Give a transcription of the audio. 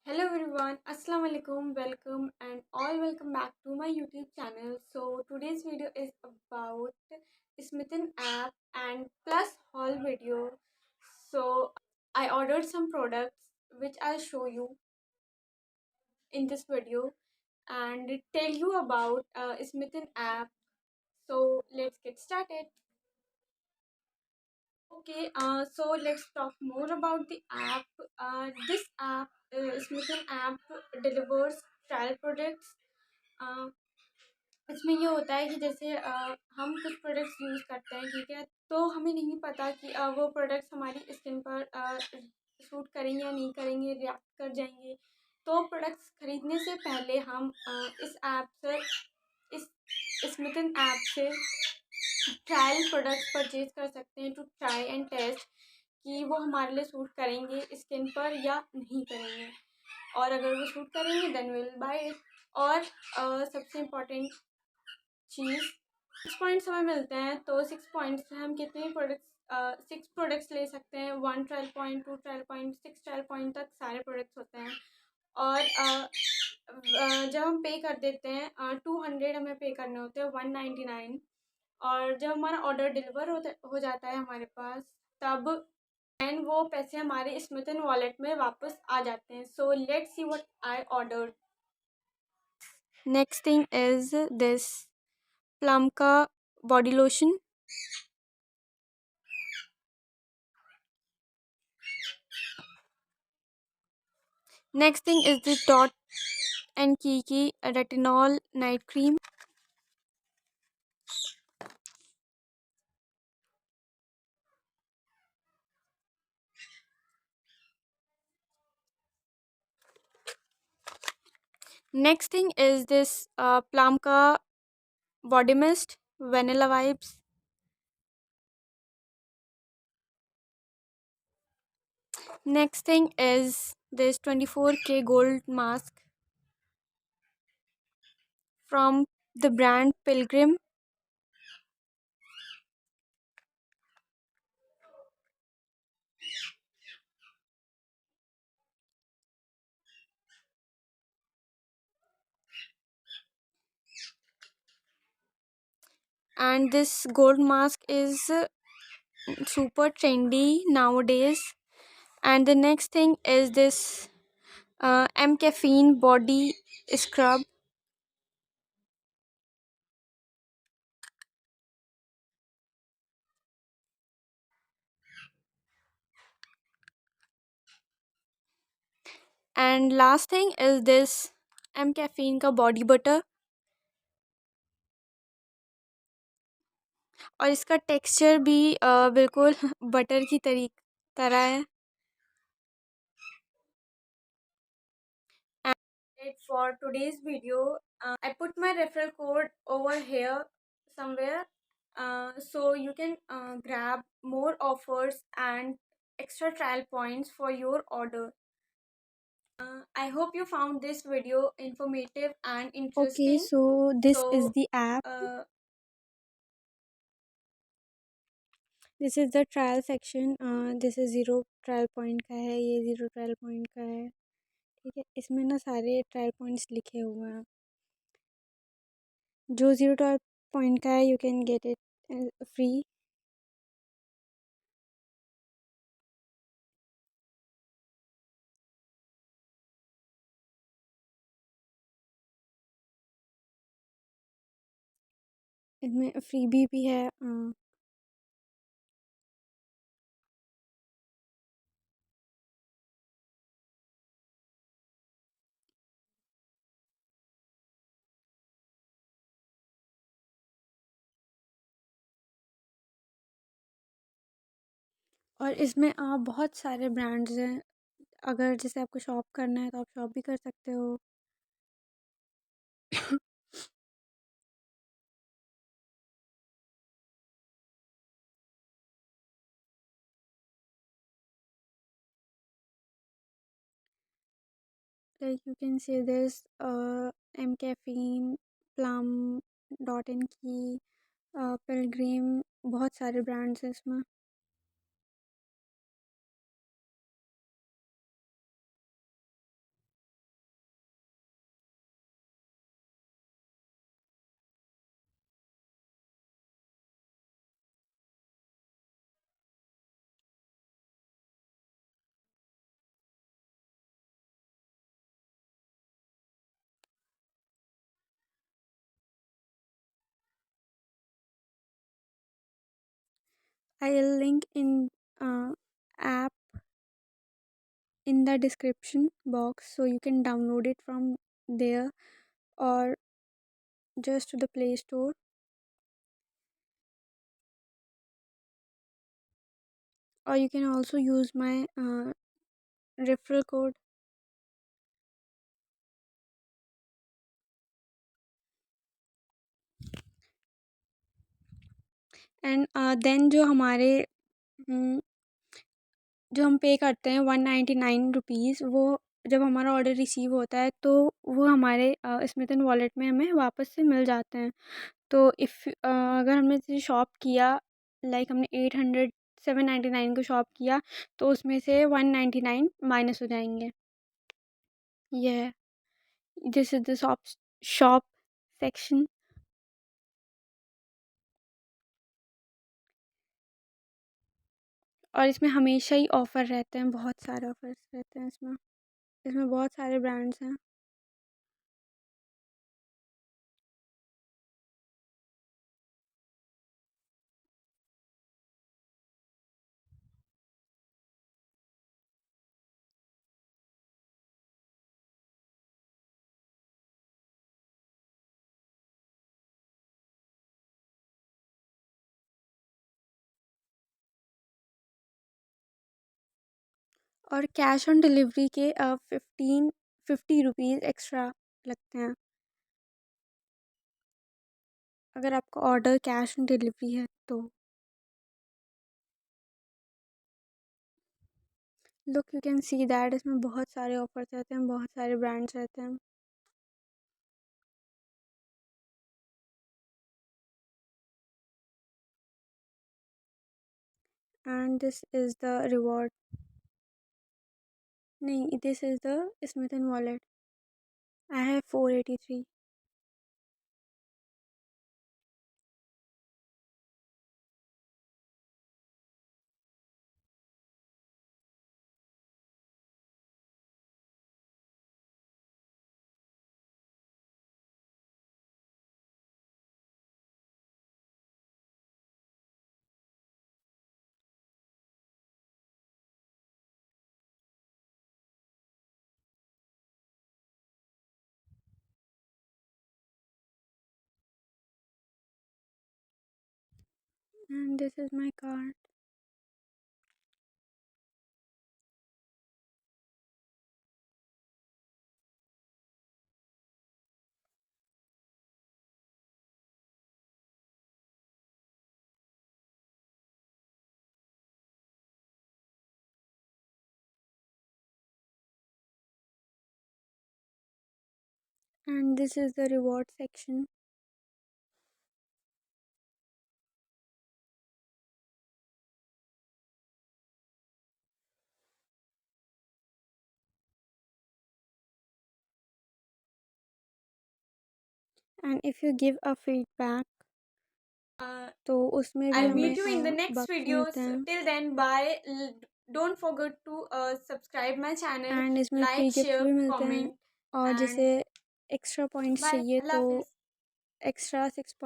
Hello everyone, Assalamu alaikum, welcome and all welcome back to my YouTube channel. So today's video is about Smytten app and plus haul video. So I ordered some products which I'll show you in this video and tell you about Smytten app. So let's get started. Okay, so let's talk more about the app. This app, Smytten app, delivers trial products. uh, इसमें ये होता है कि जैसे हम कुछ products use करते हैं, ठीक है, तो हमें नहीं पता कि वो प्रोडक्ट्स हमारी स्किन पर सूट करेंगे या नहीं करेंगे, रिएक्ट कर जाएंगे। तो प्रोडक्ट्स खरीदने से पहले हम इस ऐप से इस स्मिथन ऐप से ट्रायल प्रोडक्ट्स परचेज कर सकते हैं टू ट्राई एंड टेस्ट कि वो हमारे लिए सूट करेंगे स्किन पर या नहीं करेंगे, और अगर वो सूट करेंगे देन विल बाय इट। और सबसे इम्पोर्टेंट चीज़, 6 पॉइंट्स हमें मिलते हैं, तो 6 पॉइंट्स से हम कितने प्रोडक्ट्स 6 प्रोडक्ट्स ले सकते हैं। 1 trial point, 2 trial point, 6 trial point तक सारे प्रोडक्ट्स होते हैं। और जब हम पे कर देते हैं 200 हमें पे करने होते हैं, 199। और जब हमारा ऑर्डर डिलीवर हो जाता है हमारे पास, तब एंड वो पैसे हमारे स्मिथन वॉलेट में वापस आ जाते हैं। So let's see what I ordered. Next thing is this Plum का body lotion. Next thing is the Dot and Key retinol night cream. Next thing is this Plum का body mist vanilla vibes. Next thing is this 24K gold mask from the brand Pilgrim. And this gold mask is super trendy nowadays. And the next thing is this M caffeine body scrub. And last thing is this M caffeine का body butter. और इसका texture भी बिल्कुल butter की तरह है। And that's it for today's video. I put my referral code over here somewhere, so you can grab more offers and extra trial points for your order. I hope you found this video informative and interesting. Okay, so this is So, the app. This is the trial section. This is 0 trial point का है, ये 0 trial point का है, ठीक है। इसमें ना सारे ट्रायल पॉइंट्स लिखे हुए हैं। जो 0 ट्रायल पॉइंट का है you can get it free. इसमें फ्रीबी भी है। और इसमें आप बहुत सारे ब्रांड्स हैं। अगर जैसे आपको शॉप करना है तो आप शॉप भी कर सकते हो। Like you can say this mCaffeine, Plum, Dot and Key, Pilgrim, बहुत सारे ब्रांड्स हैं इसमें। I'll link in app in the description box so you can download it from there or just to the Play Store, or you can also use my referral code. And then जो हम पे करते हैं 199 rupees, वो जब हमारा order receive होता है तो वो हमारे स्मिथन वॉलेट में हमें वापस से मिल जाते हैं। तो अगर हमने जैसे शॉप किया, लाइक हमने 799 को शॉप किया, तो उसमें से 199 माइनस हो जाएंगे। ये this is the shop section. और इसमें हमेशा ही ऑफ़र रहते हैं, बहुत सारे ऑफ़र्स रहते हैं इसमें। इसमें बहुत सारे ब्रांड्स हैं। और कैश ऑन डिलीवरी के 50 रुपीज़ एक्स्ट्रा लगते हैं अगर आपका ऑर्डर कैश ऑन डिलीवरी है तो। Look, you can see that इसमें बहुत सारे ऑफर्स रहते हैं, बहुत सारे ब्रांड्स रहते हैं। And this is the reward. नहीं, this is the Smytten wallet. I have 483। And this is my card. And this is the reward section. And if you give a feedback, तो उसमें भी I'll हमें meet you in the next box videos. मिलते हैं। Till then, bye. Don't forget to subscribe my channel, and इसमें free like, gifts share, भी मिलते हैं। comment, और जैसे and एक्स्ट्रा पॉइंट्स bye. चाहिए Allah तो Hafiz. Extra 6 point